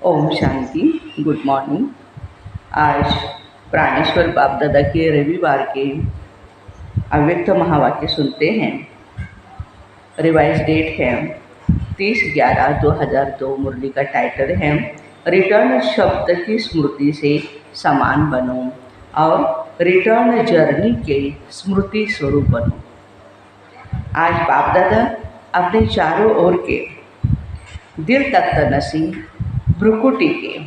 Om Shanti. Good morning. आज प्राणेश्वर बाप दादा के रविवार के अव्यक्त महावाक्य सुनते हैं। रिवाइज डेट है 30/11/2002। मुरली का टाइटल है रिटर्न शब्द की स्मृति से समान बनो और रिटर्न जर्नी के स्मृति स्वरूप बनो। आज बाप दादा अपने चारों ओर के दिल तख्त नसीं, भ्रुकुटी के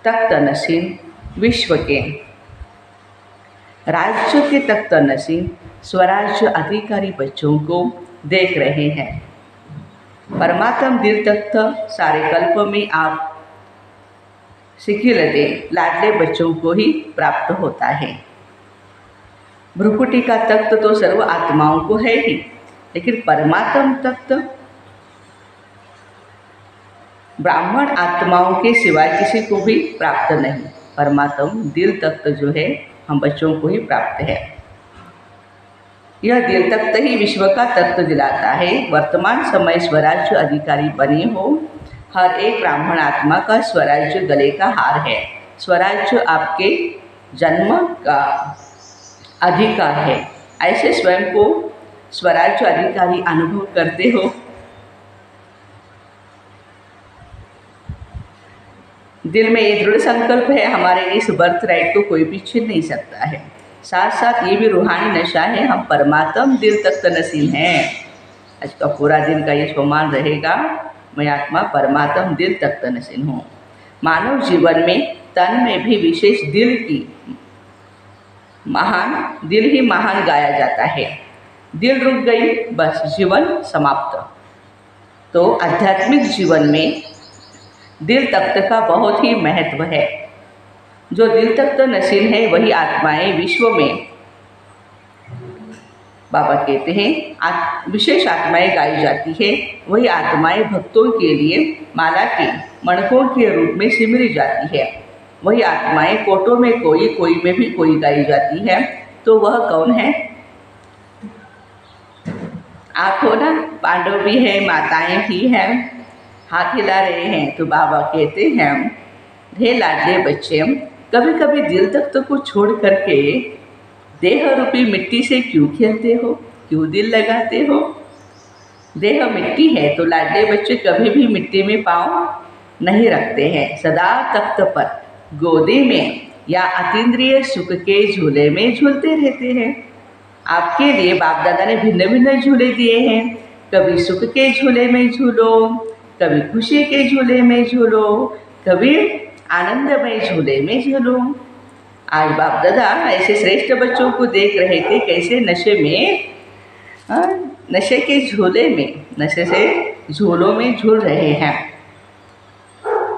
तख्त नसीं, विश्व के राज्य के तख्त नसीं, स्वराज्य अधिकारी बच्चों को देख रहे हैं। परमात्म दिल तख्त सारे कल्प में आप सिखिलते लाडले बच्चों को ही प्राप्त होता है। भ्रुकुटी का तख्त तो सर्व आत्माओं को है ही, लेकिन परमात्म तख्त ब्राह्मण आत्माओं के सिवाय किसी को भी प्राप्त नहीं। परमात्म दिल तख्त जो है हम बच्चों को ही प्राप्त है। यह दिल तख्त ही विश्व का तत्व दिलाता है। वर्तमान समय स्वराज्य अधिकारी बने हो, हर एक ब्राह्मण आत्मा का स्वराज्य गले का हार है। स्वराज्य आपके जन्म का अधिकार है। ऐसे स्वयं को स्वराज्य अधिकारी अनुभव करते हो। दिल में ये दृढ़ संकल्प है, हमारे इस बर्थ राइट को कोई भी छीन नहीं सकता है। साथ साथ ये भी रूहानी नशा है, हम परमात्म दिल तख्त नसीं हैं। आज का पूरा दिन का ये स्वमान रहेगा, मैं आत्मा परमात्म दिल तख्त नसीं हूँ। मानव जीवन में तन में भी विशेष दिल ही महान गाया जाता है। दिल रुक गई बस जीवन समाप्त। तो आध्यात्मिक जीवन में दिल तख्त का बहुत ही महत्व है। जो दिल तख्त नसीं है वही आत्माएं विश्व में, बाबा कहते हैं विशेष आत्माएं गाई जाती है। वही आत्माएं भक्तों के लिए माला के मणकों के रूप में सिमरी जाती है। वही आत्माएं कोटों में कोई में भी कोई गाई जाती है। तो वह कौन है? आप हो ना, पांडव भी है, माताएं भी हैं, हाथ हिला रहे हैं। तो बाबा कहते हैं हे लाडले बच्चे, कभी कभी दिल तख्त को छोड़ करके देह रूपी मिट्टी से क्यों खेलते हो, क्यों दिल लगाते हो? देह मिट्टी है तो लाडले बच्चे कभी भी मिट्टी में पाँव नहीं रखते हैं। सदा तख्त पर गोदी में या अतीन्द्रिय सुख के झूले में झूलते रहते हैं। आपके लिए बाप दादा ने भिन्न भिन्न झूले दिए हैं। कभी सुख के झूले में झूलो, कभी खुशी के झूले में झूलो, कभी आनंदमय झूले में झूलो। आज बाप दादा ऐसे श्रेष्ठ बच्चों को देख रहे थे कैसे नशे के झूले में, नशे से झूलों में झूल रहे हैं।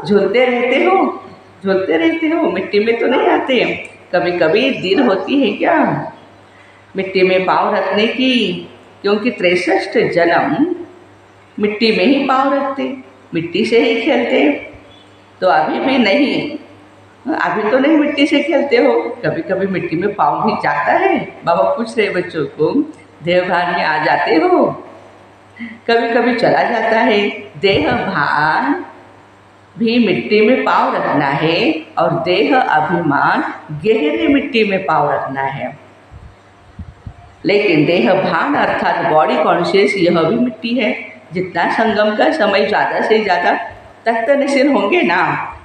झूलते रहते हो, मिट्टी में तो नहीं आते। कभी कभी दिल होती है क्या मिट्टी में पाँव रखने की? क्योंकि 63 जन्म मिट्टी में ही पाँव रखते, मिट्टी से ही खेलते। तो अभी भी नहीं, अभी तो नहीं मिट्टी से खेलते हो। कभी कभी मिट्टी में पाँव भी जाता है। बाबा पूछ रहे बच्चों को, देहभान में आ जाते हो? कभी कभी चला जाता है। देह भान भी मिट्टी में पाँव रखना है और देह अभिमान गहरी मिट्टी में पाँव रखना है। लेकिन देह भान अर्थात बॉडी कॉन्शियस यह भी मिट्टी है। जितना संगम का समय ज़्यादा से ज़्यादा तख्त नसीं होंगे ना,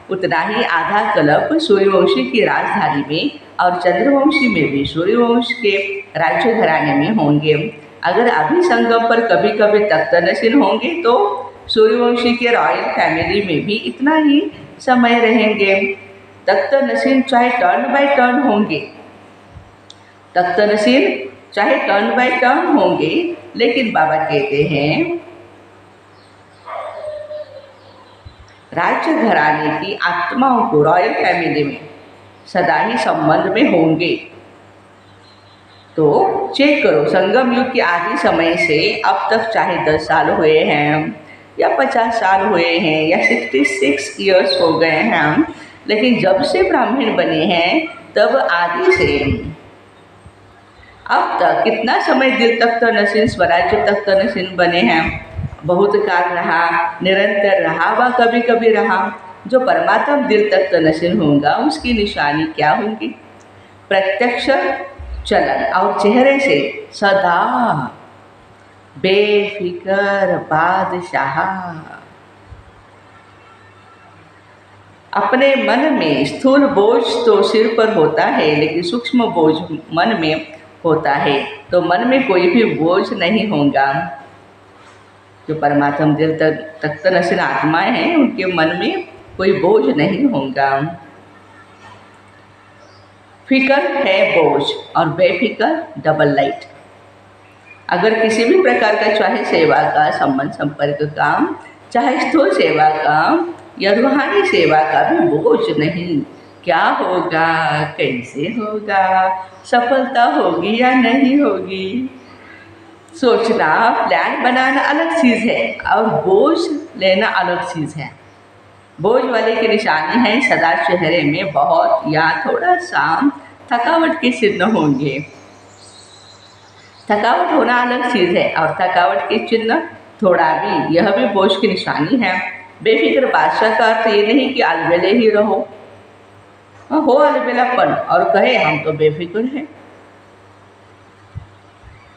उतना ही आधा कल्प सूर्यवंशी की राजधानी में और चंद्रवंशी में भी सूर्यवंश के राज्य घराने में होंगे। अगर अभी संगम पर कभी कभी तख्त नसीं होंगे तो सूर्यवंशी के रॉयल फैमिली में भी इतना ही समय रहेंगे। तख्त नसीं चाहे टर्न बाय टर्न होंगे, तख्त नसीं चाहे टर्न बाय टर्न होंगे, लेकिन बाबा कहते हैं राज्य घराने की आत्माओं को रॉयल फैमिली में सदा ही संबंध में होंगे। तो चेक करो, संगम युग के आदि समय से अब तक चाहे 10 साल हुए हैं या 50 साल हुए हैं या 66 ईयर्स हो गए हैं, लेकिन जब से ब्राह्मण बने हैं तब आदि से अब तक कितना समय दिल तख्त नसीं, स्वराज्य तख्त नसीं बने हैं। बहुत काल रहा, निरंतर रहा व कभी कभी रहा। जो परमात्मा दिल तक तो नसीब होगा उसकी निशानी क्या होंगी? प्रत्यक्ष चलन और चेहरे से सदा बेफिक्र बादशाह। अपने मन में स्थूल बोझ तो सिर पर होता है, लेकिन सूक्ष्म बोझ मन में होता है, तो मन में कोई भी बोझ नहीं होगा। जो परमात्मा दिल तक नसीब आत्माएं हैं उनके मन में कोई बोझ नहीं होगा। फिक्र है बोझ और बेफिक्र डबल लाइट। अगर किसी भी प्रकार का, चाहे सेवा का, संबंध संपर्क काम, चाहे स्थूल सेवा का या रूहानी सेवा का भी बोझ नहीं। क्या होगा, कैसे होगा, सफलता होगी या नहीं होगी, सोचना, प्लान बनाना अलग चीज़ है और बोझ लेना अलग चीज़ है। बोझ वाले की निशानी है सदा चेहरे में बहुत या थोड़ा सा थकावट के चिन्ह होंगे। थकावट होना अलग चीज़ है और थकावट के चिन्ह थोड़ा भी, यह भी बोझ की निशानी है। बेफिक्र बादशाह का अर्थ ये नहीं कि अलबेले ही रहो, हो अलबेलापन और कहे हम तो बेफिक्र हैं।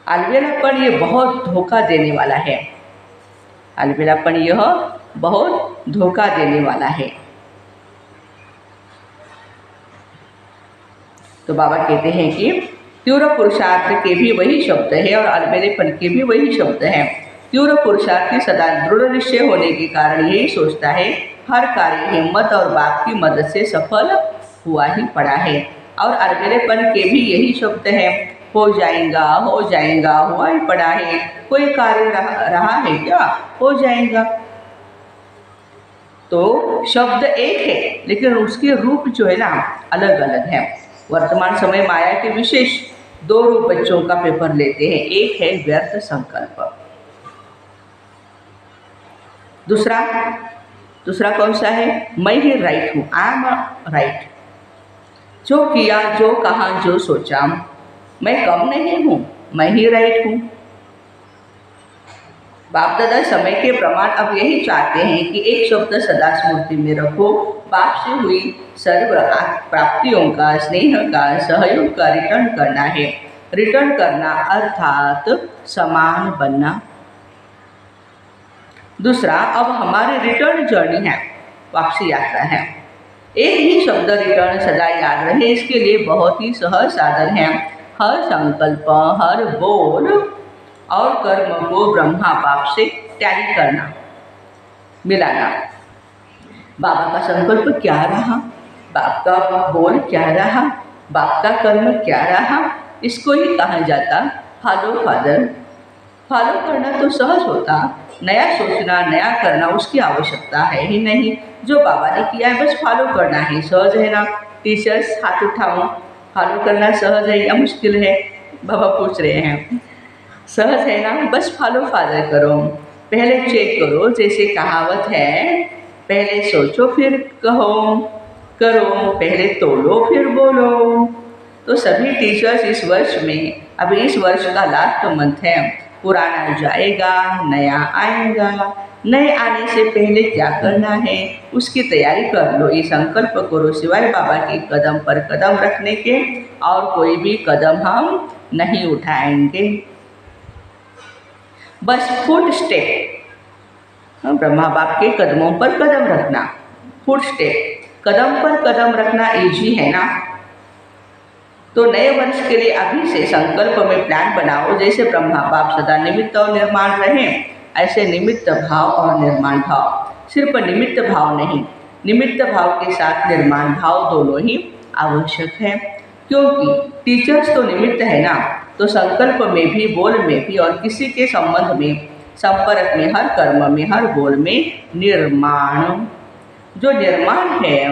अलबेलापन ये बहुत धोखा देने वाला है। अलबेलापन यह बहुत धोखा देने वाला है। तो बाबा कहते हैं कि तीव्र पुरुषार्थ के भी वही शब्द है और अलबेलेपन के भी वही शब्द है। तीव्र पुरुषार्थी सदा दृढ़ निश्चय होने के कारण यही सोचता है हर कार्य हिम्मत और बाप की मदद से सफल हुआ ही पड़ा है, और अलबेलेपन के भी यही शब्द है हो जाएगा, हुआ ही पड़ा है। कोई कार्य रहा है क्या, हो जाएगा। तो शब्द एक है लेकिन उसके रूप जो है ना अलग अलग है। वर्तमान समय माया के विशेष दो रूप बच्चों का पेपर लेते हैं। एक है व्यर्थ संकल्प, दूसरा कौन सा है, मैं ही राइट हूँ, आई एम राइट। जो किया, जो कहा, जो सोचा, मैं कम नहीं हूँ, मैं ही राइट हूँ। बाप दादा समय के प्रमाण अब यही चाहते हैं कि एक शब्द सदा स्मृति में रखो, बाप से हुई सर्व प्राप्तियों का, स्नेह का, सहयोग का रिटर्न करना है। रिटर्न करना अर्थात समान बनना। दूसरा, अब हमारी रिटर्न जर्नी है, वापसी यात्रा है। एक ही शब्द रिटर्न सदा याद रहे, इसके लिए बहुत ही सहज साधन है। हर संकल्प, हर बोल और कर्म को ब्रह्मा बाप से टैली करना, मिलाना। बाबा का संकल्प क्या रहा, बाप का बोल क्या रहा, बाप का कर्म क्या रहा, इसको ही कहा जाता फॉलो फादर। फॉलो करना तो सहज होता, नया सोचना, नया करना उसकी आवश्यकता है ही नहीं। जो बाबा ने किया है बस फॉलो करना है, सहज है ना। टीचर्स हाथ उठाओ, फॉलो करना सहज है या मुश्किल है, बाबा पूछ रहे हैं। सहज है ना, बस फॉलो फादर करो। पहले चेक करो, जैसे कहावत है, पहले सोचो फिर कहो करो, पहले तोलो फिर बोलो। तो सभी टीचर्स इस वर्ष में, अभी इस वर्ष का लास्ट मंथ है, पुराना जाएगा, नया आएगा। नए आने से पहले क्या करना है उसकी तैयारी कर लो। ये संकल्प करो सिवाय बाबा के कदम पर कदम रखने के और कोई भी कदम हम नहीं उठाएंगे। बस फुट स्टेप, ब्रह्मा बाप के कदमों पर कदम रखना। फुट स्टेप, कदम पर कदम रखना इजी है ना। तो नए वर्ष के लिए अभी से संकल्प में प्लान बनाओ, जैसे ब्रह्मा बाप सदा निमित्त और निर्माण रहे, ऐसे निमित्त भाव और निर्माण भाव। सिर्फ निमित्त भाव नहीं, निमित्त भाव के साथ निर्माण भाव दोनों ही आवश्यक है। क्योंकि टीचर्स तो निमित्त है ना, तो संकल्प में भी, बोल में भी और किसी के संबंध में, संपर्क में, हर कर्म में, हर बोल में निर्माण। जो निर्माण है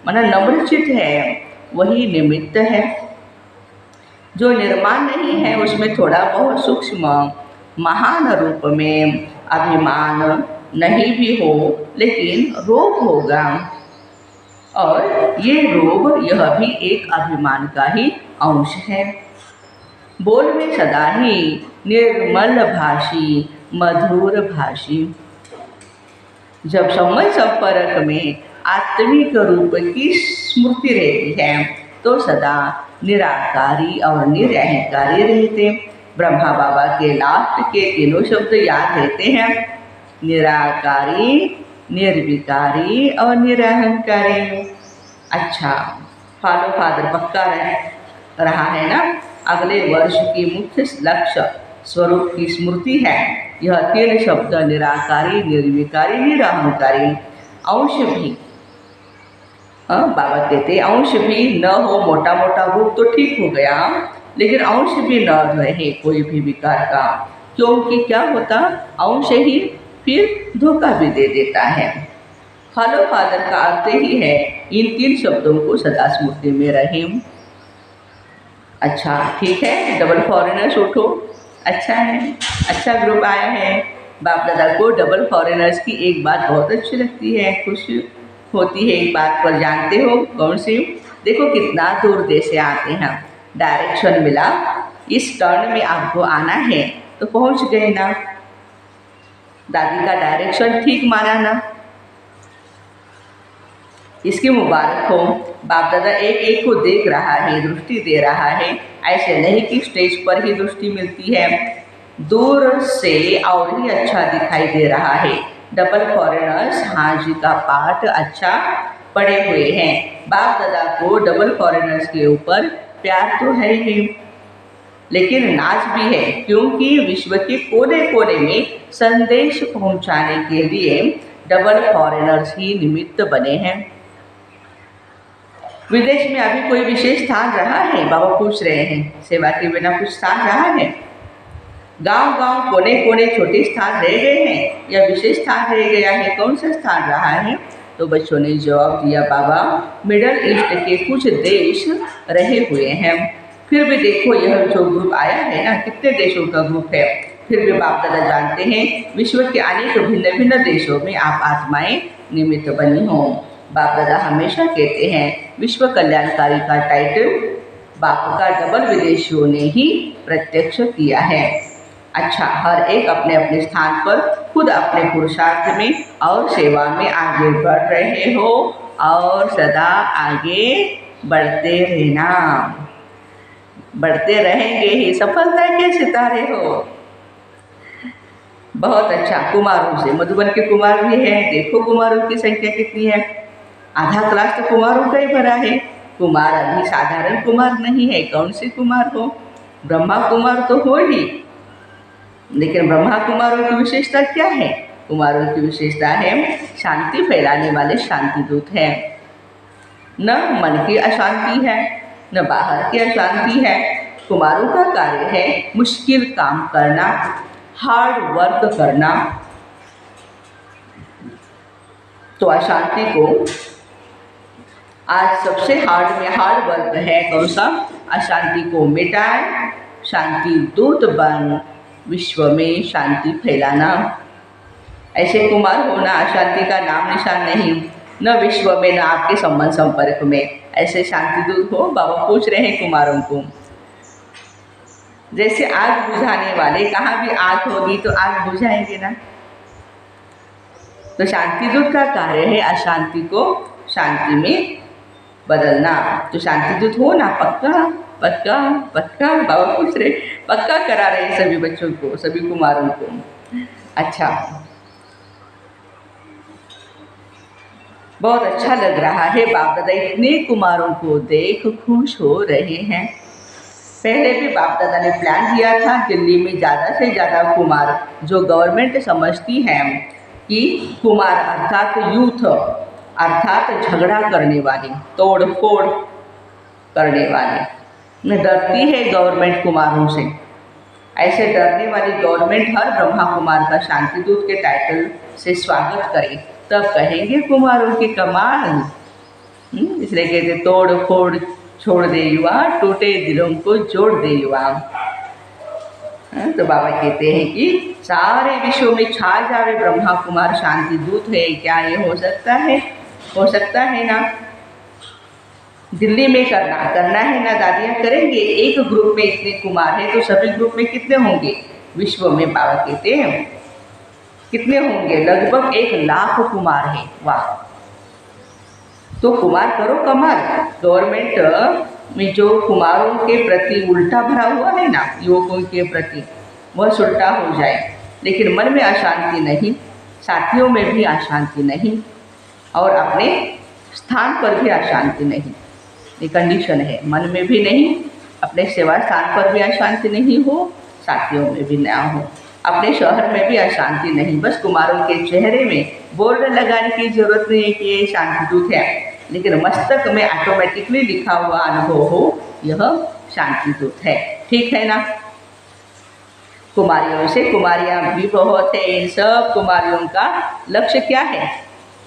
माना नम्रचित है, वही निमित्त है। जो निर्माण नहीं है उसमें थोड़ा बहुत सूक्ष्म महान रूप में अभिमान नहीं भी हो, लेकिन रोग होगा, और ये रोग यह भी एक अभिमान का ही अंश है। बोल में सदा ही निर्मल भाषी, मधुर भाषी। जब समय संपर्क में आत्मिक रूप की स्मृति रहती है तो सदा निराकारी और निरहंकारी रहते। ब्रह्मा बाबा के लास्ट के तीनों शब्द याद रहते हैं, निराकारी, निर्विकारी और निरहंकारी। अच्छा, फॉलो फादर पक्का रहा है ना। अगले वर्ष की मुख्य लक्ष्य स्वरूप की स्मृति है। यह तीन शब्द निराकारी, निर्विकारी, निरहंकारी, अंश भी, बाबा कहते अंश भी न हो, मोटा मोटा रूप तो ठीक हो गया, लेकिन अंश भी न रहे कोई भी विकार का, क्योंकि क्या होता, अंश ही फिर धोखा भी दे देता है। फॉलो फादर का अर्थ ही है इन तीन शब्दों को सदा स्मृति में रहें। अच्छा ठीक है, डबल फॉरेनर्स उठो, अच्छा है, अच्छा ग्रुप आया है। बाप दादा को डबल फॉरेनर्स की एक बात बहुत अच्छी लगती है, खुशी होती है एक बात पर, जानते हो कौन सी? देखो कितना दूर देश से आते हैं, डायरेक्शन मिला, इस टर्न में आपको आना है तो पहुंच गए ना। दादी का डायरेक्शन ठीक माना ना, इसकी मुबारक हो। बाप दादा एक एक को देख रहा है, दृष्टि दे रहा है, ऐसे नहीं कि स्टेज पर ही दृष्टि मिलती है, दूर से और ही अच्छा दिखाई दे रहा है। डबल फॉरेनर्स हाँ जी का पाठ अच्छा पढ़े हुए हैं। बाप दादा को डबल फॉरेनर्स के ऊपर प्यार तो है ही, लेकिन नाज भी है, क्योंकि विश्व के कोने कोने में संदेश पहुंचाने के लिए डबल फॉरेनर्स ही निमित्त बने हैं। विदेश में अभी कोई विशेष स्थान रहा है? बाबा पूछ रहे हैं, सेवा के बिना कुछ स्थान रहा है? गांव गांव कोने कोने छोटे स्थान रह गए हैं या विशेष स्थान रह गया है? कौन सा स्थान रहा है? तो बच्चों ने जवाब दिया, बाबा मिडल ईस्ट के कुछ देश रहे हुए हैं। फिर भी देखो यह जो ग्रुप आया है ना, कितने देशों का ग्रुप है, फिर भी बाप दादा जानते हैं विश्व के अनेक भिन्न भिन्न देशों में आप आत्माएं निमित्त बनी हो। बाप दादा हमेशा कहते हैं विश्व कल्याणकारी का टाइटल बाप का डबल विदेशियों ने ही प्रत्यक्ष किया है। अच्छा, हर एक अपने अपने स्थान पर खुद अपने पुरुषार्थ में और सेवा में आगे बढ़ रहे हो और सदा आगे बढ़ते रहना, बढ़ते रहेंगे ही, सफलता के सितारे हो। बहुत अच्छा, कुमारों से, मधुबन के कुमार भी हैं, देखो कुमारों की संख्या कितनी है, आधा क्लास तो कुमारों का ही भरा है। कुमार अभी साधारण कुमार नहीं है, कौन से कुमार हो? ब्रह्मा कुमार तो हो ही, लेकिन ब्रह्मा कुमारों की विशेषता क्या है? कुमारों की विशेषता है शांति फैलाने वाले शांति दूत हैं। न मन की अशांति है, न बाहर की अशांति है। कुमारों का कार्य है मुश्किल काम करना, हार्ड वर्क करना। तो अशांति को आज सबसे हार्ड में हार्ड वर्क है कौन सा? अशांति को मिटाए, शांति दूत बन विश्व में शांति फैलाना। ऐसे कुमार होना, अशांति का नाम निशान नहीं, न विश्व में न आपके संबंध संपर्क में, ऐसे शांति दूत हो। बाबा पूछ रहे हैं कुमारों को, जैसे आग बुझाने वाले, कहाँ भी आग होगी तो आग बुझाएंगे ना, तो शांति दूत का कार्य है अशांति को शांति में बदलना। तो शांति दूत हो ना, पक्का पक्का पक्का? बाबा पूछ रहे, पक्का करा रहे सभी बच्चों को, सभी कुमारों को। अच्छा, बहुत अच्छा लग रहा है, बाप दादा इतने कुमारों को देख खुश हो रहे हैं। पहले भी बाप दादा ने प्लान किया था दिल्ली में ज़्यादा से ज़्यादा कुमार, जो गवर्नमेंट समझती है कि कुमार अर्थात यूथ, अर्थात झगड़ा करने वाले, तोड़ फोड़ करने वाले, डरती है गवर्नमेंट कुमारों से। ऐसे डरने वाली गवर्नमेंट हर ब्रह्मा कुमार का शांति दूत के टाइटल से स्वागत करे, तब कहेंगे कुमारों की कमाल। इसलिए कहते तोड़ फोड़ छोड़ दे युवा, टूटे दिलों को जोड़ दे युवा। तो बाबा कहते हैं कि सारे विश्व में छा जावे ब्रह्मा कुमार शांति दूत है। क्या ये हो सकता है? हो सकता है ना। दिल्ली में करना है ना, दादियाँ करेंगे। एक ग्रुप में इतने कुमार हैं तो सभी ग्रुप में कितने होंगे? विश्व में बाबा कहते हैं कितने होंगे? लगभग 1 लाख कुमार हैं। वाह, तो कुमार करो कमाल। गवर्नमेंट में जो कुमारों के प्रति उल्टा भरा हुआ है ना, युवकों के प्रति, वह सुलटा हो जाए। लेकिन मन में अशांति नहीं, साथियों में भी अशांति नहीं, और अपने स्थान पर भी अशांति नहीं। ये कंडीशन है, मन में भी नहीं, अपने सेवा स्थान पर भी अशांति नहीं हो, साथियों में भी ना हो, अपने शहर में भी अशांति नहीं। बस कुमारों के चेहरे में बोर्ड लगाने की जरूरत नहीं है कि ये शांति दूत है, लेकिन मस्तक में ऑटोमेटिकली लिखा हुआ अनुभव हो, यह शांति दूत है। ठीक है ना। कुमारियों से कुमारियां भी बहुत है। इन सब कुमारियों का लक्ष्य क्या है?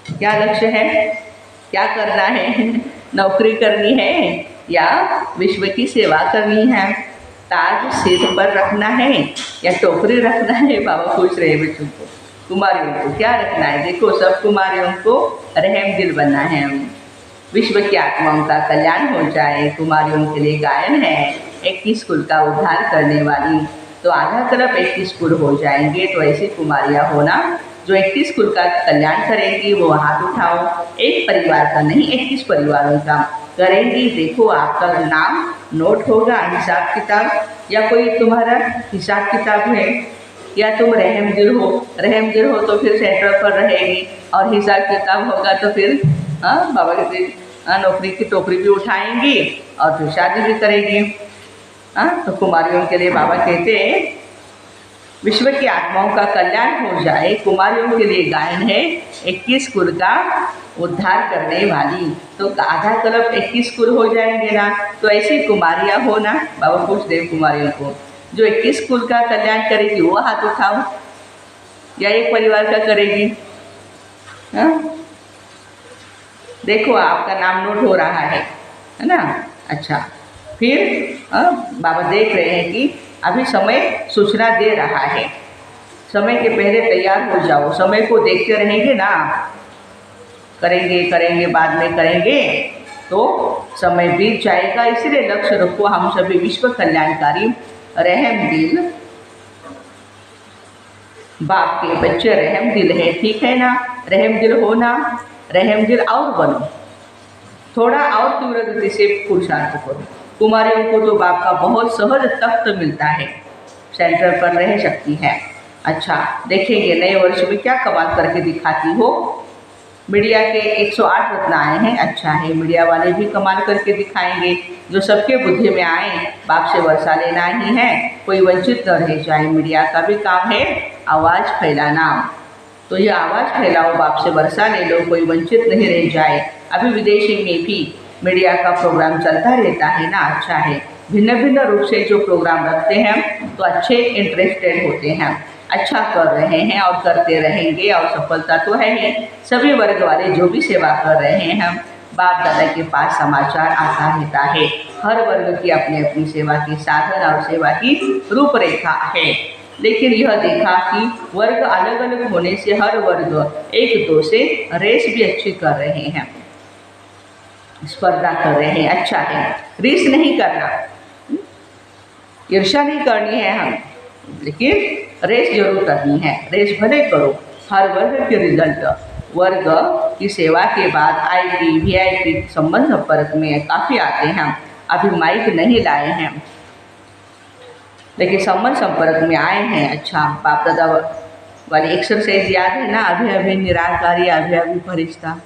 क्या लक्ष्य है? क्या करना है? नौकरी करनी है या विश्व की सेवा करनी है? ताज सिर पर रखना है या टोकरी रखना है? बाबा पूछ रहे हैं बच्चों को, कुमारियों को क्या रखना है? देखो, सब कुमारियों को रहम दिल बनना है। विश्व की आत्माओं का कल्याण हो जाए। कुमारियों के लिए गायन है, 21 कुल का उद्धार करने वाली। तो आधा तरफ 21 कुल हो जाएंगे। तो ऐसी कुमारियाँ होना जो 21 कुल का कल्याण करेंगी, वो हाथ उठाओ। एक परिवार का नहीं, 21 परिवारों का करेंगी। देखो, आपका नाम नोट होगा, हिसाब किताब, या कोई तुम्हारा हिसाब किताब है, या तुम रहम दिल हो। रहम दिल हो तो फिर सेंटर पर रहेगी, और हिसाब किताब होगा तो फिर बाबा के नौकरी की टोकरी भी उठाएंगी और फिर शादी भी करेंगी। तो कुमारियों के लिए बाबा कहते हैं, विश्व की आत्माओं का कल्याण हो जाए। कुमारियों के लिए गायन है, 21 कुल का उद्धार करने वाली। तो आधा तरफ 21 कुल हो जाएंगे ना। तो ऐसी कुमारियाँ हो ना। बाबा पूछ दे कुमारियों को, जो 21 कुल का कल्याण करेगी वो हाथ उठाओ, या एक परिवार का करेगी? देखो, आपका नाम नोट हो रहा है ना। अच्छा, फिर बाबा देख रहे हैं कि अभी समय सूचना दे रहा है, समय के पहले तैयार हो जाओ। समय को देखते रहेंगे ना, करेंगे करेंगे बाद में करेंगे तो समय बीत जाएगा। इसलिए लक्ष्य रखो, हम सभी विश्व कल्याणकारी रहम दिल बाप के बच्चे रहम दिल है। ठीक है ना। रहम दिल हो ना, रहम दिल और बनो, थोड़ा और तीव्र गति से पुरुषार्थ करो। कुमारियों को तो बाप का बहुत सहज तख्त मिलता है, सेंटर पर रह सकती है। अच्छा, देखेंगे नए वर्ष में क्या कमाल करके दिखाती हो। मीडिया के 108 रत्न आए हैं। अच्छा है, मीडिया वाले भी कमाल करके दिखाएंगे, जो सबके बुद्धि में आए। बाप से वर्षा लेना ही है, कोई वंचित न रह जाए। मीडिया का भी काम है आवाज़ फैलाना। तो ये आवाज़ फैलाओ, बाप से वर्षा ले लो, कोई वंचित नहीं रह जाए। अभी विदेशी में भी मीडिया का प्रोग्राम चलता रहता है ना। अच्छा है, भिन्न भिन्न रूप से जो प्रोग्राम रखते हैं तो अच्छे इंटरेस्टेड होते हैं, अच्छा कर रहे हैं और करते रहेंगे, और सफलता तो है ही। सभी वर्ग वाले जो भी सेवा कर रहे हैं, बाप दादा के पास समाचार आता रहता है। हर वर्ग की अपनी अपनी सेवा की साधन और सेवा की रूपरेखा है। लेकिन यह देखा कि वर्ग अलग अलग होने से हर वर्ग एक दो से रेस भी अच्छी कर रहे हैं, स्पर्धा कर रहे हैं। अच्छा है, रेस नहीं करना, ईर्ष्या नहीं करनी है हम, लेकिन रेस जरूर करनी है। रेस भले करो। हर वर्ग के रिजल्ट वर्ग की सेवा के बाद आईपी वीआईपी संबंध संपर्क में काफ़ी आते हैं। अभी माइक नहीं लाए हैं, लेकिन संबंध संपर्क में आए हैं। अच्छा, बाप दादा वाली एक्सरसाइज याद है ना, अभी अभी निराकारी, अभी अभी फरिश्ता।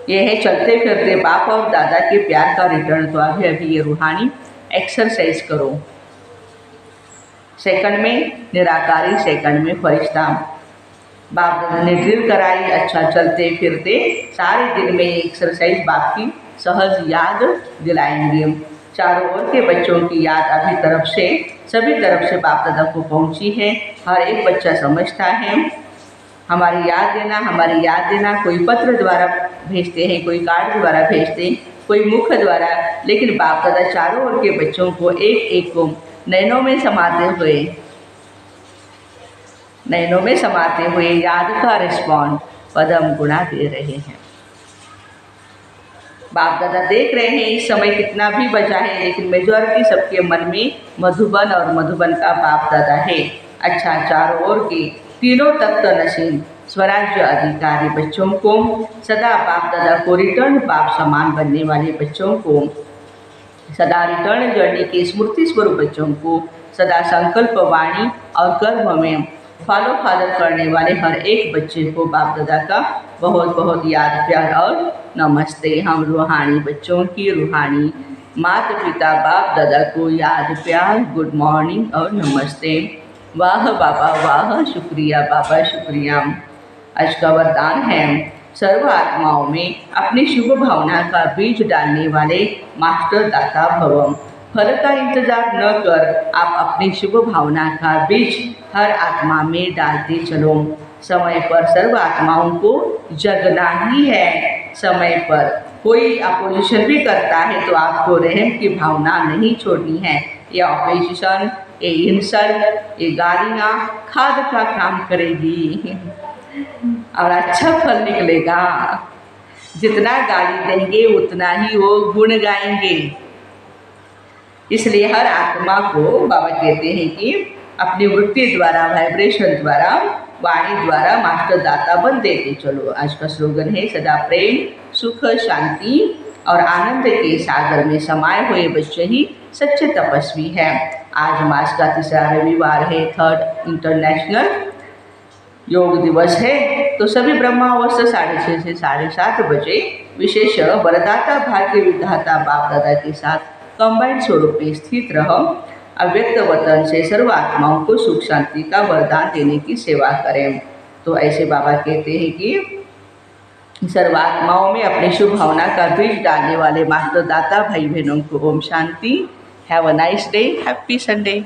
ये है चलते फिरते बाप और दादा के प्यार का रिटर्न। तो अभी अभी ये रूहानी एक्सरसाइज करो। सेकंड में निराकारी, सेकंड में फरिश्ता। बाप दादा ने ड्रिल कराई। अच्छा, चलते फिरते सारे दिन में ये एक्सरसाइज बाप की सहज याद दिलाएंगे। चारों ओर के बच्चों की याद अभी तरफ से सभी तरफ से बाप दादा को पहुंची है। हर एक बच्चा समझता है हमारी याद देना, हमारी याद देना। कोई पत्र द्वारा भेजते हैं, कोई कार्ड द्वारा भेजते हैं, कोई मुख द्वारा, लेकिन बाप दादा चारों ओर के बच्चों को एक एक को नैनों में समाते हुए याद का रिस्पॉन्ड पदम गुणा दे रहे हैं। बाप दादा देख रहे हैं इस समय कितना भी बचा है, लेकिन मेजॉरिटी सबके मन में मधुबन और मधुबन का बाप दादा है। अच्छा, चारों ओर के तीनों तख्त नशीन स्वराज्य अधिकारी बच्चों को, सदा बाप दादा को रिटर्न बाप समान बनने वाले बच्चों को, सदा रिटर्न जर्नी के स्मृति स्वरूप बच्चों को, सदा संकल्प वाणी और कर्म में फॉलो फादर करने वाले हर एक बच्चे को बाप दादा का बहुत बहुत याद प्यार और नमस्ते। हम रूहानी बच्चों की रूहानी माता पिता बाप दादा को याद प्यार गुड मॉर्निंग और नमस्ते। वाह बाबा वाह, शुक्रिया बाबा शुक्रिया। आज का वरदान है सर्व आत्माओं में अपनी शुभ भावना का बीज डालने वाले मास्टर दाता भव। फल का इंतजार न कर आप अपनी शुभ भावना का बीज हर आत्मा में डालते चलो। समय पर सर्व आत्माओं को जगना ही है। समय पर कोई अपोजिशन भी करता है तो आपको रहम की भावना नहीं छोड़नी है। ये ऑपोजिशन, ये इंसल्ट, ये गालियाँ खाद का काम करेगी और अच्छा फल निकलेगा। जितना गाली देंगे उतना ही वो गुण गाएंगे। इसलिए हर आत्मा को बाबा कहते हैं कि अपनी वृत्ति द्वारा, वाइब्रेशन द्वारा, वाणी द्वारा मास्टर दाता बन देते चलो। आज का स्लोगन है सदा प्रेम सुख शांति और आनंद के सागर में समाये हुए बच्चे ही सच्चे तपस्वी हैं। आज मास का तीसरा रविवार है, 3rd इंटरनेशनल योग दिवस है। तो सभी ब्रह्मावस्था 6:30 से 7:30 बजे विशेष वरदाता भाग्य विधाता बाप दादा के साथ कंबाइंड स्वरूप में स्थित रहो। अव्यक्त वतन से सर्व आत्माओं को सुख शांति का वरदान देने की सेवा करें। तो ऐसे बाबा कहते हैं कि सर्व आत्माओं में अपनी शुभ भावना का बीज डालने वाले मास्टर दाता भाई बहनों को ओम शांति। Have a nice day, happy Sunday.